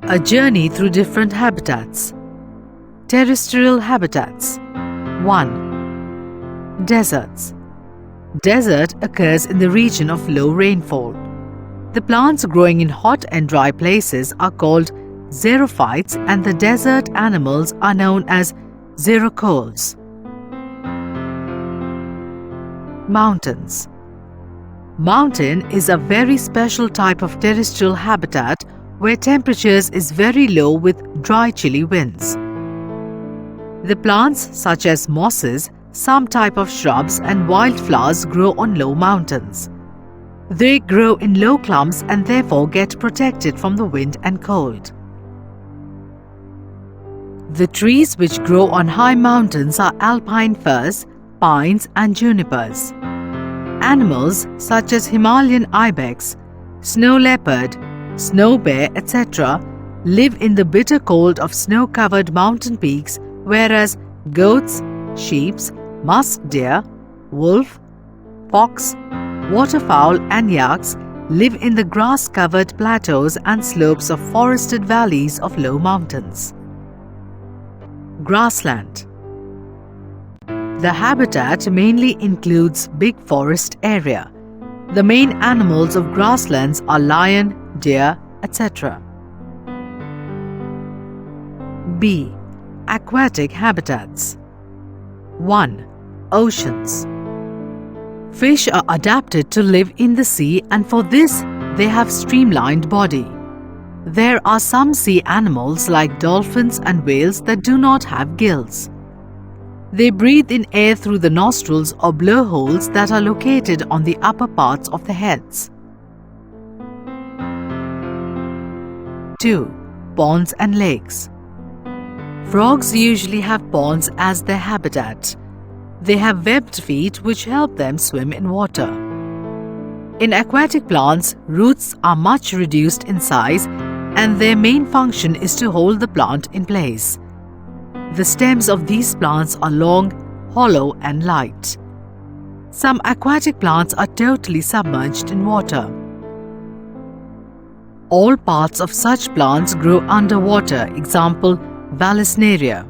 A journey through different habitats. Terrestrial habitats. 1. Deserts. Desert occurs in the region of low rainfall. The plants growing in hot and dry places are called xerophytes, and the desert animals are known as xerocoles. Mountains. Mountain is a very special type of terrestrial habitat where temperatures is very low with dry chilly winds. The plants such as mosses, some type of shrubs and wildflowers grow on low mountains. They grow in low clumps and therefore get protected from the wind and cold. The trees which grow on high mountains are alpine firs, pines and junipers. Animals such as Himalayan ibex, snow leopard, snow bear, etc. live in the bitter cold of snow-covered mountain peaks, whereas goats, sheep, musk deer, wolf, fox, waterfowl and yaks live in the grass-covered plateaus and slopes of forested valleys of low mountains. Grassland. The habitat mainly includes big forest area. The main animals of grasslands are lion, deer, etc. B. Aquatic habitats. 1. Oceans. Fish are adapted to live in the sea, and for this they have streamlined body. There are some sea animals like dolphins and whales that do not have gills. They breathe in air through the nostrils or blowholes that are located on the upper parts of the heads. 2. Ponds and lakes. Frogs usually have ponds as their habitat. They have webbed feet which help them swim in water. In aquatic plants, roots are much reduced in size and their main function is to hold the plant in place. The stems of these plants are long, hollow and light. Some aquatic plants are totally submerged in water. All parts of such plants grow underwater, example Vallisneria.